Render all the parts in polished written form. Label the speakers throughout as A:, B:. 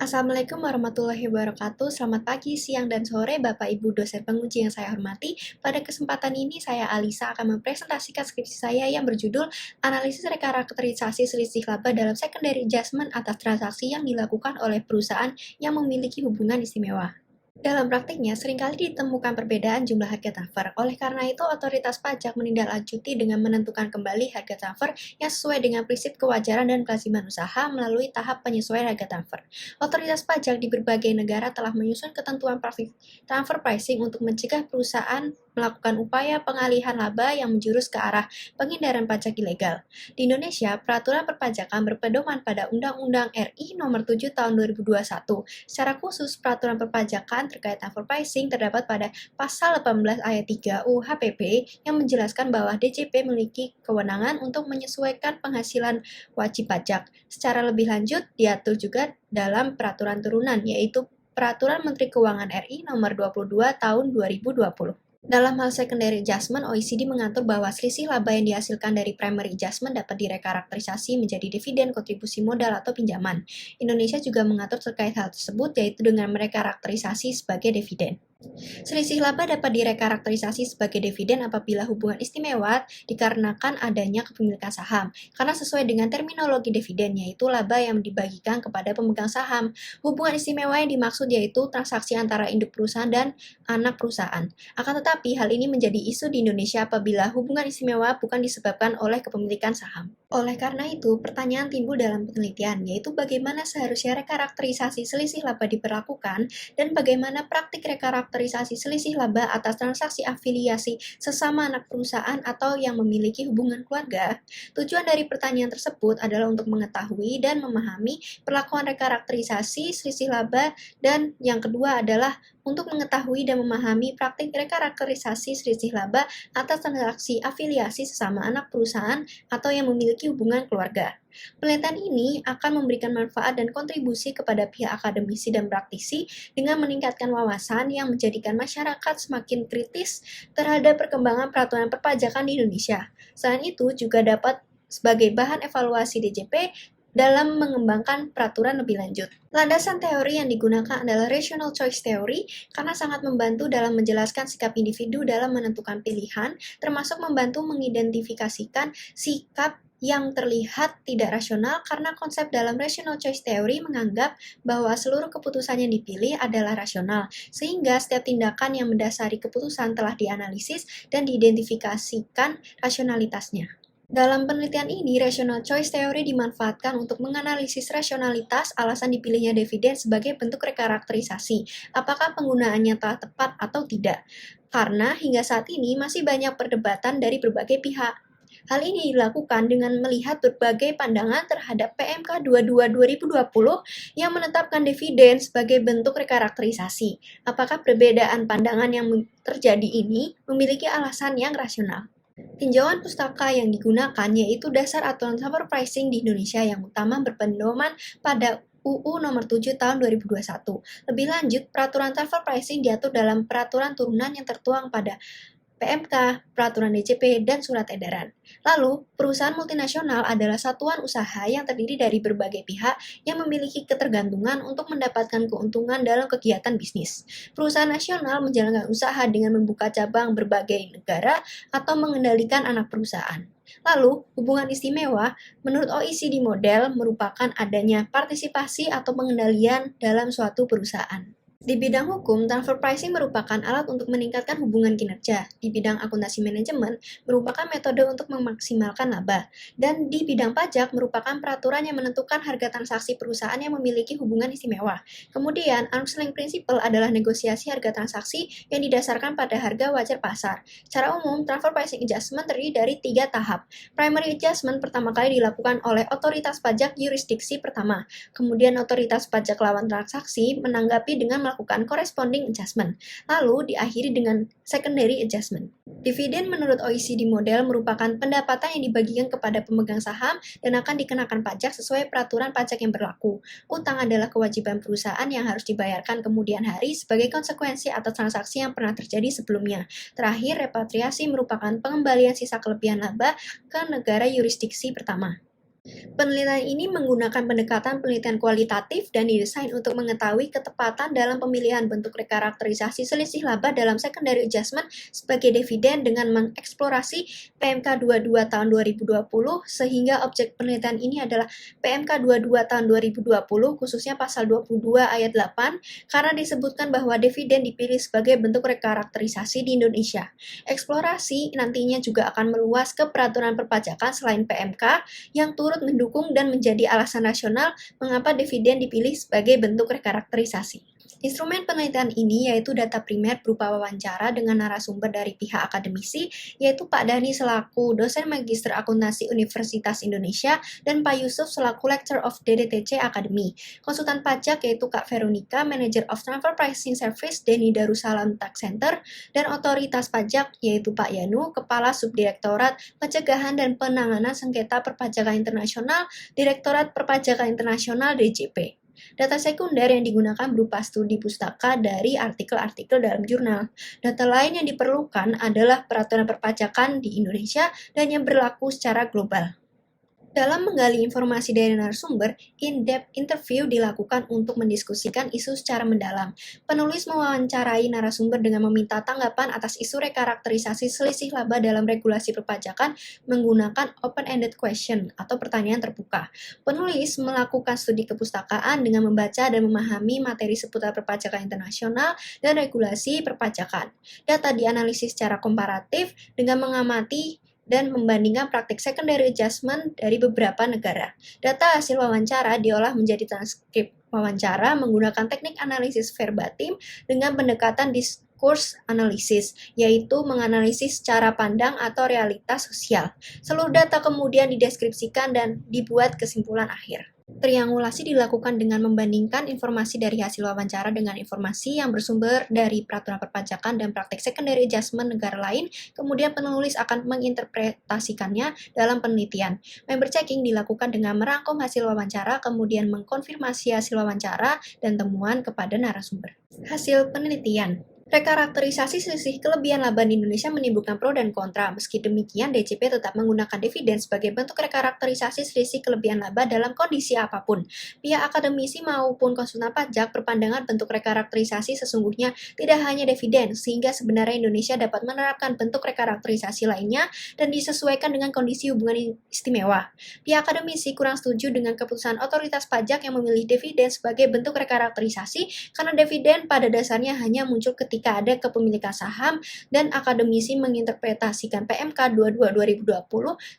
A: Assalamualaikum warahmatullahi wabarakatuh. Selamat pagi, siang, dan sore Bapak Ibu dosen penguji yang saya hormati. Pada kesempatan ini saya Alisa akan mempresentasikan skripsi saya yang berjudul Analisis Rekarakterisasi Selisih Laba dalam Secondary Adjustment atas transaksi yang dilakukan oleh perusahaan yang memiliki hubungan istimewa. Dalam praktiknya, seringkali ditemukan perbedaan jumlah harga transfer. Oleh karena itu, otoritas pajak menindaklanjuti dengan menentukan kembali harga transfer yang sesuai dengan prinsip kewajaran dan kelaziman usaha melalui tahap penyesuaian harga transfer. Otoritas pajak di berbagai negara telah menyusun ketentuan transfer pricing untuk mencegah perusahaan melakukan upaya pengalihan laba yang menjurus ke arah penghindaran pajak ilegal. Di Indonesia, peraturan perpajakan berpedoman pada Undang-Undang RI Nomor 7 Tahun 2021. Secara khusus, peraturan perpajakan terkait transfer pricing terdapat pada Pasal 18 Ayat 3 UU HPP yang menjelaskan bahwa DJP memiliki kewenangan untuk menyesuaikan penghasilan wajib pajak. Secara lebih lanjut, diatur juga dalam peraturan turunan, yaitu Peraturan Menteri Keuangan RI Nomor 22 Tahun 2020. Dalam hal secondary adjustment, OECD mengatur bahwa selisih laba yang dihasilkan dari primary adjustment dapat direkarakterisasi menjadi dividen, kontribusi modal, atau pinjaman. Indonesia juga mengatur terkait hal tersebut, yaitu dengan merekarakterisasi sebagai dividen. Selisih laba dapat direkarakterisasi sebagai dividen apabila hubungan istimewa dikarenakan adanya kepemilikan saham, karena sesuai dengan terminologi dividen, yaitu laba yang dibagikan kepada pemegang saham. Hubungan istimewa yang dimaksud yaitu transaksi antara induk perusahaan dan anak perusahaan. Akan tetapi, hal ini menjadi isu di Indonesia apabila hubungan istimewa bukan disebabkan oleh kepemilikan saham. Oleh karena itu, pertanyaan timbul dalam penelitian, yaitu bagaimana seharusnya rekarakterisasi selisih laba diberlakukan dan bagaimana praktik rekarakterisasi selisih laba atas transaksi afiliasi sesama anak perusahaan atau yang memiliki hubungan keluarga. Tujuan dari pertanyaan tersebut adalah untuk mengetahui dan memahami perlakuan rekarakterisasi selisih laba, dan yang kedua adalah untuk mengetahui dan memahami praktik rekarakterisasi selisih laba atas transaksi afiliasi sesama anak perusahaan atau yang memiliki hubungan keluarga. Penelitian ini akan memberikan manfaat dan kontribusi kepada pihak akademisi dan praktisi dengan meningkatkan wawasan yang menjadikan masyarakat semakin kritis terhadap perkembangan peraturan perpajakan di Indonesia. Selain itu, juga dapat sebagai bahan evaluasi DJP dalam mengembangkan peraturan lebih lanjut. Landasan teori yang digunakan adalah rational choice theory karena sangat membantu dalam menjelaskan sikap individu dalam menentukan pilihan, termasuk membantu mengidentifikasikan sikap yang terlihat tidak rasional karena konsep dalam rational choice theory menganggap bahwa seluruh keputusan yang dipilih adalah rasional, sehingga setiap tindakan yang mendasari keputusan telah dianalisis dan diidentifikasikan rasionalitasnya. Dalam penelitian ini, rational choice theory dimanfaatkan untuk menganalisis rasionalitas alasan dipilihnya dividen sebagai bentuk rekarakterisasi, apakah penggunaannya telah tepat atau tidak. Karena hingga saat ini masih banyak perdebatan dari berbagai pihak. Hal ini dilakukan dengan melihat berbagai pandangan terhadap PMK 22 2020 yang menetapkan dividen sebagai bentuk rekarakterisasi. Apakah perbedaan pandangan yang terjadi ini memiliki alasan yang rasional? Tinjauan pustaka yang digunakan yaitu dasar aturan transfer pricing di Indonesia yang utama berpedoman pada UU Nomor 7 Tahun 2021. Lebih lanjut, peraturan transfer pricing diatur dalam peraturan turunan yang tertuang pada PMK, peraturan DJP, dan surat edaran. Lalu, perusahaan multinasional adalah satuan usaha yang terdiri dari berbagai pihak yang memiliki ketergantungan untuk mendapatkan keuntungan dalam kegiatan bisnis. Perusahaan nasional menjalankan usaha dengan membuka cabang berbagai negara atau mengendalikan anak perusahaan. Lalu, hubungan istimewa menurut OECD model merupakan adanya partisipasi atau pengendalian dalam suatu perusahaan. Di bidang hukum, transfer pricing merupakan alat untuk meningkatkan hubungan kinerja. Di bidang akuntansi manajemen, merupakan metode untuk memaksimalkan laba. Dan di bidang pajak, merupakan peraturan yang menentukan harga transaksi perusahaan yang memiliki hubungan istimewa. Kemudian, arm's length principle adalah negosiasi harga transaksi yang didasarkan pada harga wajar pasar. Secara umum, transfer pricing adjustment terdiri dari 3 tahap. Primary adjustment pertama kali dilakukan oleh otoritas pajak yurisdiksi pertama. Kemudian, otoritas pajak lawan transaksi menanggapi dengan melakukan corresponding adjustment, lalu diakhiri dengan secondary adjustment. Dividen menurut OECD model merupakan pendapatan yang dibagikan kepada pemegang saham dan akan dikenakan pajak sesuai peraturan pajak yang berlaku. Utang adalah kewajiban perusahaan yang harus dibayarkan kemudian hari sebagai konsekuensi atas transaksi yang pernah terjadi sebelumnya. Terakhir, repatriasi merupakan pengembalian sisa kelebihan laba ke negara yurisdiksi pertama. Penelitian ini menggunakan pendekatan penelitian kualitatif dan didesain untuk mengetahui ketepatan dalam pemilihan bentuk rekarakterisasi selisih laba dalam secondary adjustment sebagai dividen dengan mengeksplorasi PMK 22 tahun 2020, sehingga objek penelitian ini adalah PMK 22 tahun 2020, khususnya pasal 22 ayat 8, karena disebutkan bahwa dividen dipilih sebagai bentuk rekarakterisasi di Indonesia. Eksplorasi nantinya juga akan meluas ke peraturan perpajakan selain PMK, yang turut mendukung dan menjadi alasan rasional mengapa dividen dipilih sebagai bentuk rekarakterisasi. Instrumen penelitian ini yaitu data primer berupa wawancara dengan narasumber dari pihak akademisi, yaitu Pak Dhani selaku dosen magister akuntansi Universitas Indonesia dan Pak Yusuf selaku Lecturer of DDTC Academy. Konsultan pajak yaitu Kak Veronica, Manager of Transfer Pricing Service Denny Darussalam Tax Center, dan otoritas pajak yaitu Pak Yanu, Kepala Subdirektorat Pencegahan dan Penanganan Sengketa Perpajakan Internasional, Direktorat Perpajakan Internasional DJP. Data sekunder yang digunakan berupa studi pustaka dari artikel-artikel dalam jurnal. Data lain yang diperlukan adalah peraturan perpajakan di Indonesia dan yang berlaku secara global. Dalam menggali informasi dari narasumber, in-depth interview dilakukan untuk mendiskusikan isu secara mendalam. Penulis mewawancarai narasumber dengan meminta tanggapan atas isu rekarakterisasi selisih laba dalam regulasi perpajakan menggunakan open-ended question atau pertanyaan terbuka. Penulis melakukan studi kepustakaan dengan membaca dan memahami materi seputar perpajakan internasional dan regulasi perpajakan. Data dianalisis secara komparatif dengan mengamati dan membandingkan praktik secondary adjustment dari beberapa negara. Data hasil wawancara diolah menjadi transkrip wawancara menggunakan teknik analisis verbatim dengan pendekatan diskurs analisis, yaitu menganalisis cara pandang atau realitas sosial. Seluruh data kemudian dideskripsikan dan dibuat kesimpulan akhir. Triangulasi dilakukan dengan membandingkan informasi dari hasil wawancara dengan informasi yang bersumber dari peraturan perpajakan dan praktik secondary adjustment negara lain, kemudian penulis akan menginterpretasikannya dalam penelitian. Member checking dilakukan dengan merangkum hasil wawancara, kemudian mengkonfirmasi hasil wawancara dan temuan kepada narasumber. Hasil penelitian. Rekarakterisasi selisih kelebihan laba di Indonesia menimbulkan pro dan kontra. Meski demikian, DJP tetap menggunakan dividen sebagai bentuk rekarakterisasi selisih kelebihan laba dalam kondisi apapun. Pihak akademisi maupun konsultan pajak berpandangan bentuk rekarakterisasi sesungguhnya tidak hanya dividen, sehingga sebenarnya Indonesia dapat menerapkan bentuk rekarakterisasi lainnya dan disesuaikan dengan kondisi hubungan istimewa. Pihak akademisi kurang setuju dengan keputusan otoritas pajak yang memilih dividen sebagai bentuk rekarakterisasi karena dividen pada dasarnya hanya muncul ketika ada kepemilikan saham, dan akademisi menginterpretasikan PMK 22 2020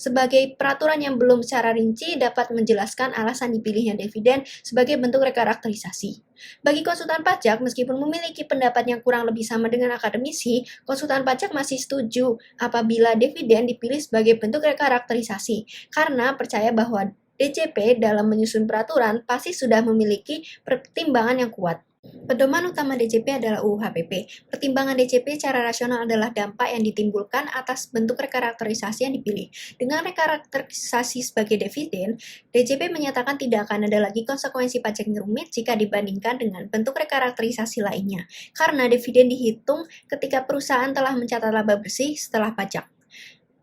A: sebagai peraturan yang belum secara rinci dapat menjelaskan alasan dipilihnya dividen sebagai bentuk rekarakterisasi. Bagi konsultan pajak, meskipun memiliki pendapat yang kurang lebih sama dengan akademisi, konsultan pajak masih setuju apabila dividen dipilih sebagai bentuk rekarakterisasi, karena percaya bahwa DJP dalam menyusun peraturan pasti sudah memiliki pertimbangan yang kuat. Pedoman utama DJP adalah UU HPP. Pertimbangan DJP secara rasional adalah dampak yang ditimbulkan atas bentuk rekarakterisasi yang dipilih. Dengan rekarakterisasi sebagai dividen, DJP menyatakan tidak akan ada lagi konsekuensi pajak yang rumit jika dibandingkan dengan bentuk rekarakterisasi lainnya, karena dividen dihitung ketika perusahaan telah mencatat laba bersih setelah pajak.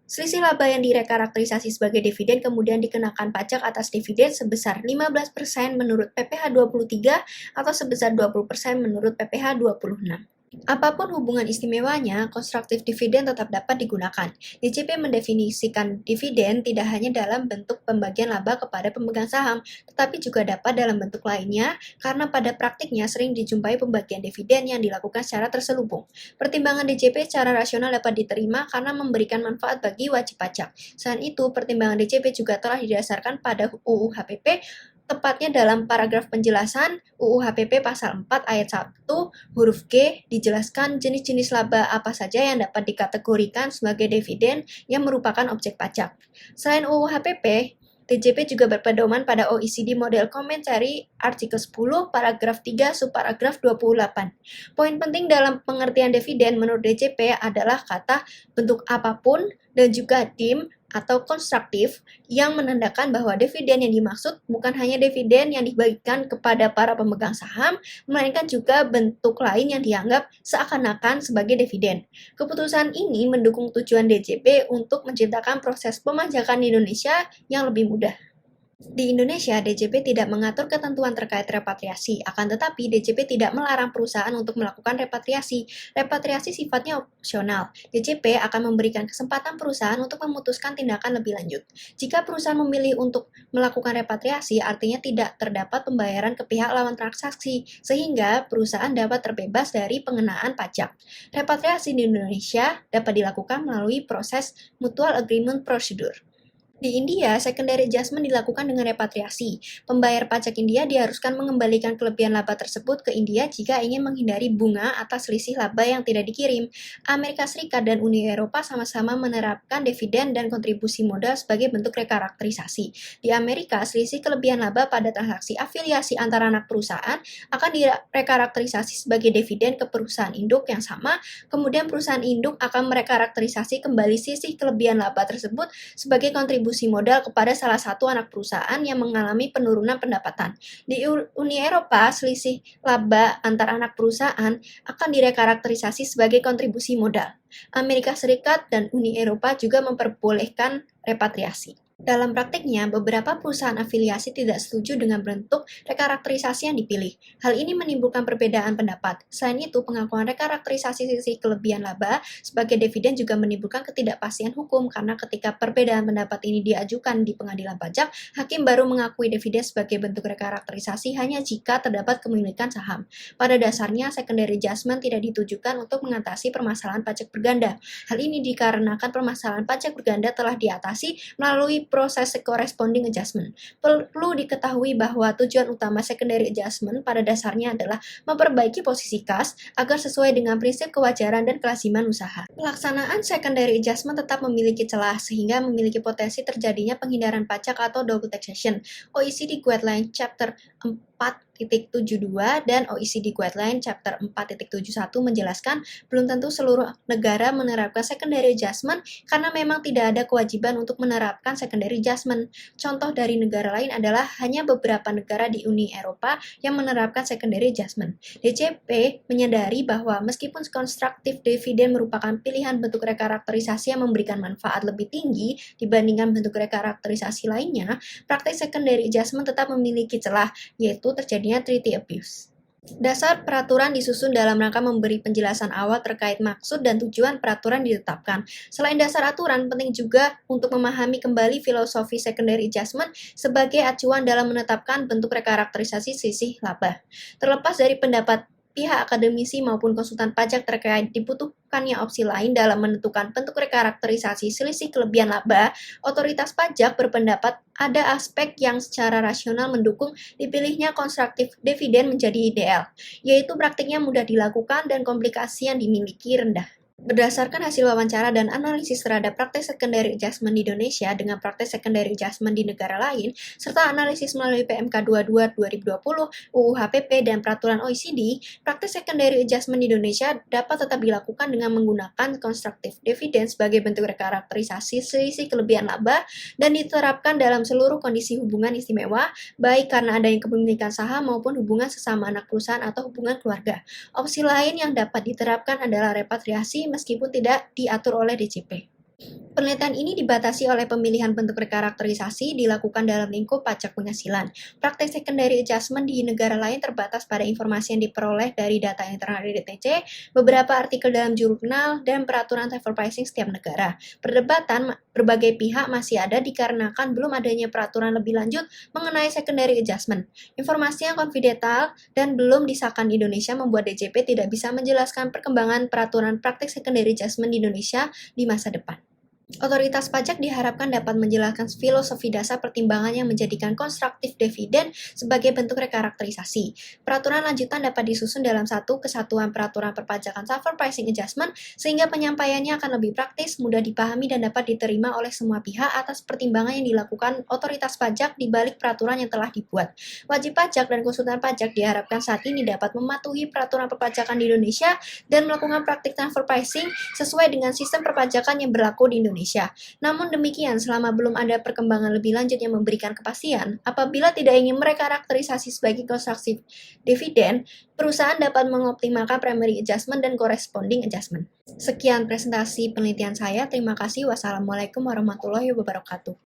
A: Selisih laba yang direkarakterisasi sebagai dividen kemudian dikenakan pajak atas dividen sebesar 15% menurut PPh 23 atau sebesar 20% menurut PPh 26. Apapun hubungan istimewanya, konstruktif dividen tetap dapat digunakan. DJP mendefinisikan dividen tidak hanya dalam bentuk pembagian laba kepada pemegang saham, tetapi juga dapat dalam bentuk lainnya, karena pada praktiknya sering dijumpai pembagian dividen yang dilakukan secara terselubung. Pertimbangan DJP secara rasional dapat diterima karena memberikan manfaat bagi wajib pajak. Selain itu, pertimbangan DJP juga telah didasarkan pada UU HPP, tepatnya dalam paragraf penjelasan UU HPP pasal 4 ayat 1 huruf G dijelaskan jenis-jenis laba apa saja yang dapat dikategorikan sebagai dividen yang merupakan objek pajak. Selain UU HPP, DJP juga berpedoman pada OECD Model Commentary artikel 10 paragraf 3 subparagraf 28. Poin penting dalam pengertian dividen menurut DJP adalah kata bentuk apapun dan juga dim atau konstruktif yang menandakan bahwa dividen yang dimaksud bukan hanya dividen yang dibagikan kepada para pemegang saham, melainkan juga bentuk lain yang dianggap seakan-akan sebagai dividen. Keputusan ini mendukung tujuan DJP untuk menciptakan proses pemajakan di Indonesia yang lebih mudah. Di Indonesia, DJP tidak mengatur ketentuan terkait repatriasi, akan tetapi DJP tidak melarang perusahaan untuk melakukan repatriasi. Repatriasi sifatnya opsional. DJP akan memberikan kesempatan perusahaan untuk memutuskan tindakan lebih lanjut. Jika perusahaan memilih untuk melakukan repatriasi, artinya tidak terdapat pembayaran ke pihak lawan transaksi, sehingga perusahaan dapat terbebas dari pengenaan pajak. Repatriasi di Indonesia dapat dilakukan melalui proses Mutual Agreement Procedure. Di India, secondary adjustment dilakukan dengan repatriasi. Pembayar pajak India diharuskan mengembalikan kelebihan laba tersebut ke India jika ingin menghindari bunga atas selisih laba yang tidak dikirim. Amerika Serikat dan Uni Eropa sama-sama menerapkan dividen dan kontribusi modal sebagai bentuk rekarakterisasi. Di Amerika, selisih kelebihan laba pada transaksi afiliasi antara anak perusahaan akan direkarakterisasi sebagai dividen ke perusahaan induk yang sama, kemudian perusahaan induk akan merekarakterisasi kembali selisih kelebihan laba tersebut sebagai kontribusi modal kepada salah satu anak perusahaan yang mengalami penurunan pendapatan. Di Uni Eropa, selisih laba antar anak perusahaan akan direkarakterisasi sebagai kontribusi modal. Amerika Serikat dan Uni Eropa juga memperbolehkan repatriasi. Dalam praktiknya, beberapa perusahaan afiliasi tidak setuju dengan bentuk rekarakterisasi yang dipilih. Hal ini menimbulkan perbedaan pendapat. Selain itu, pengakuan rekarakterisasi sisi kelebihan laba sebagai dividen juga menimbulkan ketidakpastian hukum karena ketika perbedaan pendapat ini diajukan di pengadilan pajak, hakim baru mengakui dividen sebagai bentuk rekarakterisasi hanya jika terdapat kepemilikan saham. Pada dasarnya, secondary adjustment tidak ditujukan untuk mengatasi permasalahan pajak berganda. Hal ini dikarenakan permasalahan pajak berganda telah diatasi melalui proses corresponding adjustment. Perlu diketahui bahwa tujuan utama secondary adjustment pada dasarnya adalah memperbaiki posisi kas agar sesuai dengan prinsip kewajaran dan kelaziman usaha. Pelaksanaan secondary adjustment tetap memiliki celah sehingga memiliki potensi terjadinya penghindaran pajak atau double taxation. OECD Guideline Chapter 4.72 dan OECD Guideline Chapter 4.71 menjelaskan belum tentu seluruh negara menerapkan secondary adjustment karena memang tidak ada kewajiban untuk menerapkan secondary adjustment. Contoh dari negara lain adalah hanya beberapa negara di Uni Eropa yang menerapkan secondary adjustment. DJP menyadari bahwa meskipun constructive dividend merupakan pilihan bentuk rekarakterisasi yang memberikan manfaat lebih tinggi dibandingkan bentuk rekarakterisasi lainnya, praktik secondary adjustment tetap memiliki celah, yaitu terjadinya treaty abuse. Dasar peraturan disusun dalam rangka memberi penjelasan awal terkait maksud dan tujuan peraturan ditetapkan. Selain dasar aturan, penting juga untuk memahami kembali filosofi secondary adjustment sebagai acuan dalam menetapkan bentuk rekarakterisasi sisi laba. Terlepas dari pendapat pihak akademisi maupun konsultan pajak terkait dibutuhkannya opsi lain dalam menentukan bentuk rekarakterisasi selisih kelebihan laba, otoritas pajak berpendapat ada aspek yang secara rasional mendukung dipilihnya konstruktif dividen menjadi ideal, yaitu praktiknya mudah dilakukan dan komplikasi yang dimiliki rendah. Berdasarkan hasil wawancara dan analisis terhadap praktek secondary adjustment di Indonesia dengan praktek secondary adjustment di negara lain, serta analisis melalui PMK 22 2020, UU HPP, dan peraturan OECD, praktek secondary adjustment di Indonesia dapat tetap dilakukan dengan menggunakan constructive dividend sebagai bentuk rekarakterisasi selisih kelebihan laba dan diterapkan dalam seluruh kondisi hubungan istimewa, baik karena adanya kepemilikan saham maupun hubungan sesama anak perusahaan atau hubungan keluarga. Opsi lain yang dapat diterapkan adalah repatriasi meskipun tidak diatur oleh DJP. Penelitian ini dibatasi oleh pemilihan bentuk rekarakterisasi dilakukan dalam lingkup pajak penghasilan. Praktek secondary adjustment di negara lain terbatas pada informasi yang diperoleh dari data internal dari DTC, beberapa artikel dalam jurnal, dan peraturan transfer pricing setiap negara. Perdebatan berbagai pihak masih ada dikarenakan belum adanya peraturan lebih lanjut mengenai secondary adjustment. Informasi yang konfidensial dan belum disahkan di Indonesia membuat DJP tidak bisa menjelaskan perkembangan peraturan praktek secondary adjustment di Indonesia di masa depan. Otoritas pajak diharapkan dapat menjelaskan filosofi dasar pertimbangan yang menjadikan konstruktif dividen sebagai bentuk rekarakterisasi. Peraturan lanjutan dapat disusun dalam satu kesatuan peraturan perpajakan transfer pricing adjustment sehingga penyampaiannya akan lebih praktis, mudah dipahami, dan dapat diterima oleh semua pihak atas pertimbangan yang dilakukan otoritas pajak di balik peraturan yang telah dibuat. Wajib pajak dan konsultan pajak diharapkan saat ini dapat mematuhi peraturan perpajakan di Indonesia dan melakukan praktik transfer pricing sesuai dengan sistem perpajakan yang berlaku di Indonesia. Namun demikian, selama belum ada perkembangan lebih lanjut yang memberikan kepastian, apabila tidak ingin merekarakterisasi sebagai konstruktif dividen, perusahaan dapat mengoptimalkan primary adjustment dan corresponding adjustment. Sekian presentasi penelitian saya. Terima kasih. Wassalamualaikum warahmatullahi wabarakatuh.